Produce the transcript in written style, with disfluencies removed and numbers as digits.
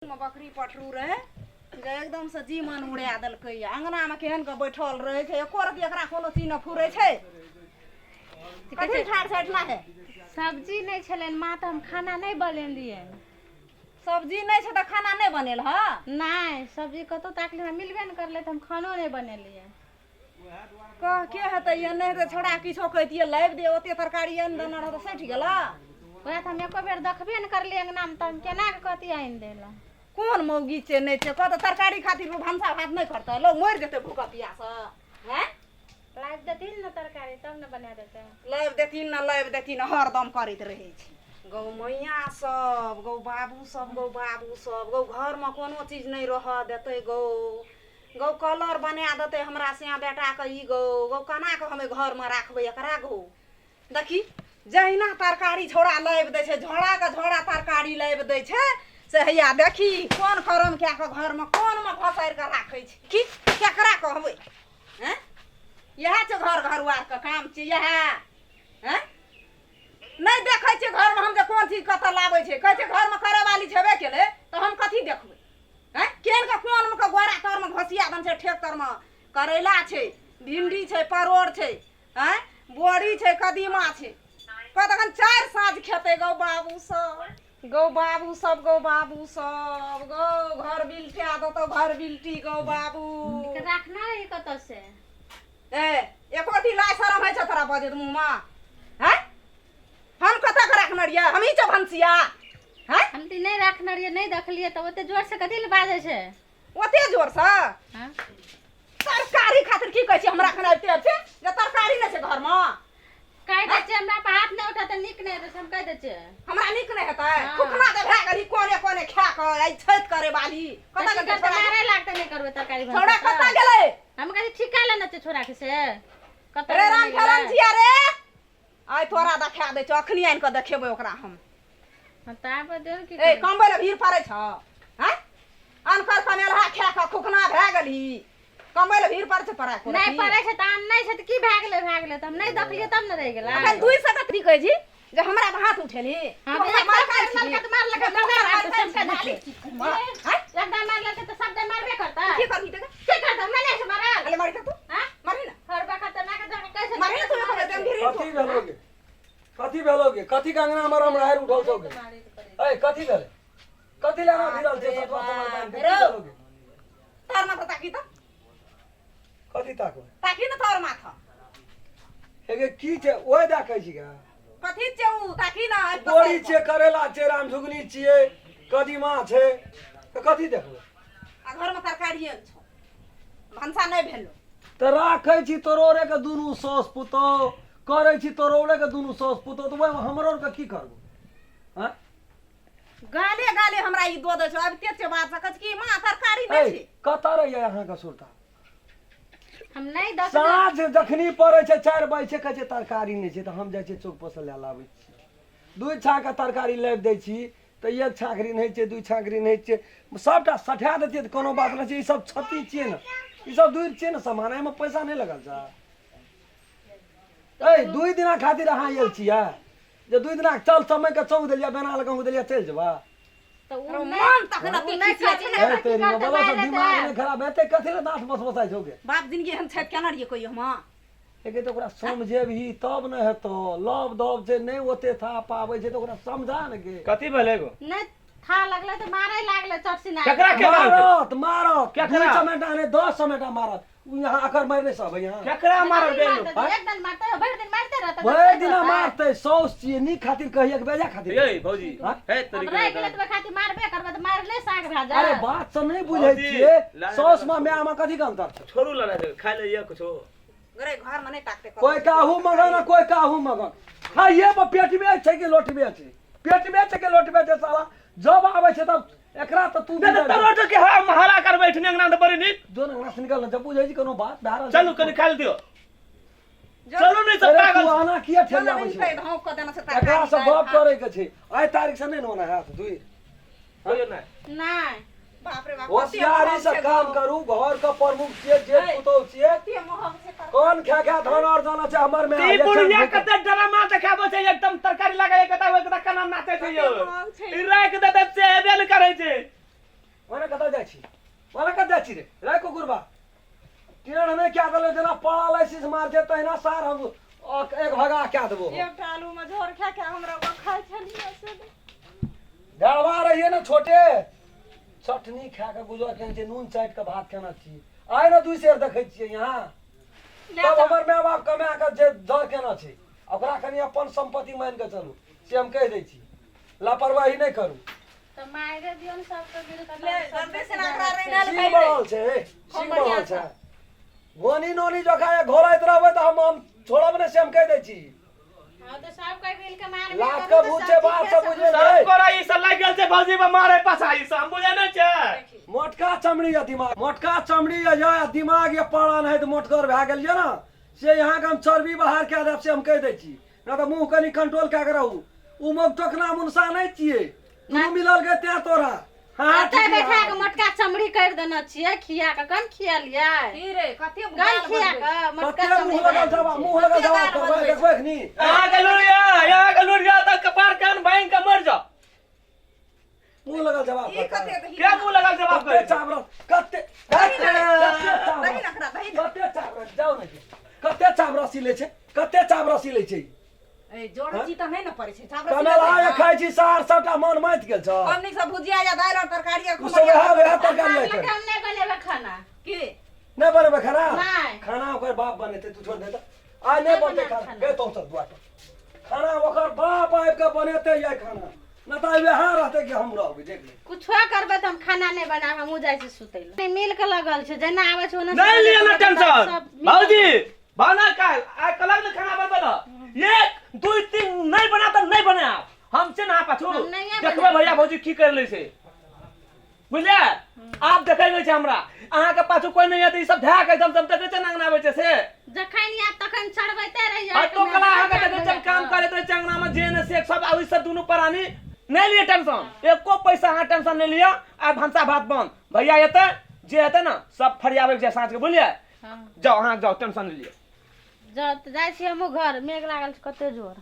बकरी पटरू रहे जे एकदम से जी मन उड़ा देलकै अंगना में केहन के बैठल रहे छै एको रति एकरा कोनो चीज न फुरै छै कथि ठाड़ छटला है सब्जी नहीं छलन मां त हम खाना नहीं बनेलिए सब्जी नहीं छै त खाना नहीं बनेल ह नहीं सब्जी कतो ताकले हम मिलबे न करले त हम खानो नहीं बनेलिए कह के हेतै ये नहीं रे छोड़ा किछो कहितिए लाइब दे ओते तरकारी अन देना रह त सठ गेला ओए त हम एको बेर देखबे न करलिए अंगना में त हम केना के कथि आइन देला कौन मौगी छै नहीं छै कत तरकारी खातिर भंसा भात नहीं करतै लोग मर जेतै भूखा प्यास हैं लाइब देथिन न तरकारी तब न बना देते लाइब देथिन न लाइब देथिन हरदम करैत रहै छै गौ मैया सब गौ बाबू सब गौ घर में कोनो चीज नहीं रह देते गौ गौ कलर बना देते हमरा सिया बेटा के ई गौ कना के हमें घर में राखबे एकरा गौ देखी जहिना तरकारी छोड़ा लाइब दै छै झोड़ा के झोड़ा तरकारी लाइब दै छै से हैया देखी कोन करम क्या के घर में कोन में घसार के राखै छै की केकरा कहबै हैं यह छै घर घरवार के काम छै यह हैं नहीं देखै छै घर में हम जे कोन चीज कत लाबै छै कहै छै घर में करे वाली छेबे केले तो हम कथि देखबै हैं केन के कोन में के गोरा तर में घसिया दन छै ठेक तर में करैला छै भिंडी छै परोड़ छै हैं बोड़ी छै कदीमा छै कतखन चार साँझ खेते गौ बाबू सब गौ घर बिलटिया दो तो घर बिलटी गौ बाबू रखना है कतो से ए एको अथी लाय शरम है छ तोरा बजे मुंह में हैं हम कत के रखना रिया हम ही छ भंसिया हैं हम ती नहीं रखना रिए नहीं देखलिए त ओते जोर से कथि ले बाजे छै ओते जोर से हां तरकारी खातिर की कहै छी हमरा खना एते छै जे तरकारी नै छै घर में कह दे छै हमरा पे हाथ नहीं उठाते निक नहीं रे हम कह दे छै हमरा निक नहीं हेतै खुखना दे भए गली कोने कोने खा के आई छैत करे वाली कत के मारे लागते नहीं करबे तरकारी बन छोड़ा कत गेलै हम कह ठिका लेना छै छोरा के से कत रे राम फलन जिया रे आइ तोरा देखा दे छ अखनी आइन के देखेबै ओकरा हम ताब दे की ए कमबै ले भीड़ पड़ै छ हैं अनकर कमेलहा खा के खुखना भए गली कमबै ले भीड़ पड़ै छ तोरा को नहीं पड़ै छै त आन नहीं छै त की भए गेलै त हम नहीं देखलिए तब न रह गेला अखन दुई से कथि कहै छी जे हमरा पे हाथ उठेली हां मार लगा एकदम मार लगे तो सब मारबे करता की करबी त की करता मैं नहीं से मारा अरे मारी त तू हां मारी ना हर बखत ना के कैसे मारी ना तू को दम भीड़ कथी भेलोगे कथी के अंगना हमर हमरा हेर उठल छौगे ए कथी भेले कथी लेना भिड़ल छै सतवा समाधान कथी भेलोगे तार माथा ताकी त कथी ताकी न तोर माथा हेगे की छै ओए देखै छी का कथि छै उ ताकी न बोरी छै करेला छै राम झुगनी छियै कदीमा छै त कथी देखबै आ घर में तरकारी छ भंसा नहीं भेलो त राखै छी तोरोरे के दुनु सौस पुतो करै छी तोरोरे के दुनु सौस पुतो त ओए हमरो के की करबो हैं गाले गाले हमरा ई दो दे छ अब ते बात सकत की मां तरकारी नहीं छै कत रहिए अहाँ के सुरता हम नहीं दस साँझ जखनी पड़े छै 4 बजे कहै छै तरकारी नहीं छै त हम जाइ छी चौक पर से ले लाबै छी दुई छाक के तरकारी लाबि दै छी त एक छाकरी नहीं छै दुई छाकरी नहीं छै सबटा सठा देतिए त कोनो बात नहीं छै ई सब छती छियै न ई सब दूर छियै न सामान में पैसा नहीं लगल छ ए 2 दिना खातिर अहाँ आयल छियै जे 2 दिना चल समय के चौक देलिया बना लगाऊ देलिया चल जेबा तो मन तक न नहीं ए तेरी बाबा सब दिमाग नहीं खराब हेते कथि ले दांत बस बसाइ छोगे बाप जिंदगी हम छत केना रहिए कोई हम एके तो ओकरा समझे भी तब न हेतो लव दब जे नहीं ओते था पाबै छै त ओकरा समझा न के कथी भेलै गो नहीं था लगले तो मारे लागले चटसिना केकरा के मारत केकरा? 2 समेटा ने 10 समेटा मारत उ यहां आकर मारने सब यहां केकरा मारल गेल एक दिन मारते भर दिन मारते रहता भर दिन मारते सौस छिए नी खातिर कहिए के बेजा खातिर ए भौजी हाँ? हे अब तरीके रह गेले तो खातिर मारबे करबे तो मारले साग भाजा अरे बात सब नहीं बुझै भौजी, छिए लाने सौस दो। में मैं आमा कथि का अंतर छै छोड़ू लड़ा दे खा ले ये कुछो गरे घर में नहीं ताकते कोई काहू मगन ना कोई काहू मगन खाइए पर पेट में छै कि लोट में छै पेट में छै कि लोट में छै साला जब आबै छै तब एकरा त तू दे टमाटर के हम हला कर बैठने अंगना त बड़ी नीक जो ना से निकल जब बुझै छी कोनो बात बहरल चलू कनी खा दियो चलू नहीं सब अरे पागल तू आना किया चल ठेला नहीं छै पे धौक क देना से एकरा से गप करे के छै आइ तारीख से नहीं होना है दुई कोई ना नहीं बाप रे बाप होशियारी से काम करू घर का प्रमुख छिए जे पुतौ छिए ते मोह से कर कौन खा खा धन और जाना छै हमर में ती बुढ़िया कते ड्रामा देखाबो छै एकदम तरकारी लगाए कता होय कता कना नाचे छै यो ई राख दे से हेबे न करे छै छी रे रे कुकुरबा टेढ़ नहीं क्या देले जना पड़ा लाइसिस मार दे तहिना सार हम एक भगा क्या देबो एकटा आलू में झोर खा के हमरा को खाइ छलिए से डरवा रहिए ना छोटे चटनी खा के गुजर केने छै नून चाट के भात खाना छी आइ ना दुई शेर देखै छियै यहाँ तब हमर माय बाप कमा के जे दर केना छै ओकरा कनी अपन संपत्ति मान के चलू से हम कह दै छी लापरवाही नहीं करू तो मायरे दियन सबके बिल कर ले जल्दी से ना करा रही ना सिंह बढ़ल छै सिंह बढ़ल छै गोनी नोनी जोखा घोरैत रहबै तऽ हम छोड़ब ने से हम कह दै छी हां तो सब के बिल के मार लाख के बुझे बात सब बुझे सब कोरा ई सब लाग गेल छै भौजी बा मारे पाछा ई सब हम बुझे नै छै मोटका चमड़ी या दिमाग मोटका चमड़ी या दिमाग या पड़न है तो मोटकर भए गेल ये ना से यहाँ के हम चर्बी बाहर कए देब से हम कह दै छी ना तो मुंह कनी कंट्रोल कए के रहू उ मुंह टोकना मुनसा नहीं छिए दुनू मिलल के ते तोरा हां अतै बैठा के मोटका चमड़ी कर देना छिए खिया के कम खिया लिया की रे कते गन खिया के मोटका कते मुंह लगल जवाब करबै देखबै नी यहाँ के लुरिया तक कपार कान भाई के मर जा मुंह लगल जवाब ई कते क्या मुंह लगा जवाब कते करे चावल कते दही नखरा दही कते चावल जाओ ने कते चावल सिले छै कते चावल सिले छै ए जोड़ची त नै न पड़े छै चावल कनल आए खाइ छी सार सबटा मन माइत गेल छ हमनी सब भुजिया या दाल और तरकारी और उ सब वएह तरकारी ले कर हम नहीं बनेबे खाना की नहीं बनेबे खाना नहीं। खाना ओकर बाप बनेते तू छोड़ दे त आ नहीं बनते खाना बे तो सब दुआ खाना ओकर बाप आबि के बनेते ये खाना न त वएह रहते कि हम रहबै देख ले कुछो करबे त हम खाना नहीं बनाब हम जाय छी सुतै ले मिल के लगल छै जेना आवे छै ओना नहीं लिया ना टेंशन भौजी बना काल आ कलक न खाना बनबला एक दू तीन नहीं बना तो नहीं बना हम से ना पाछू हम नहीं है देखबे बना। भैया भौजी की कर ले से बुझले आप देखै नै छै हमरा अहाँ के पाछू कोई नहीं है त ई सब धा के एकदम दम तक चंगना आबै छै से जखन या तखन चढ़बैते रहिए आ तो कला अहाँ के देखै छै काम करे त चंगना में जेन से सब आबै सब दुनु प्राणी नहीं लिए टेंशन एको पैसा अहाँ टेंशन नहीं लिया आ भंसा भात बन भैया एते जे हेते ना सब फरियावे के साँझ के बुझलिए हां जाओ अहाँ जाओ टेंशन नहीं लिया जाय छी हमहु घर मेघ लागल छै कते जोर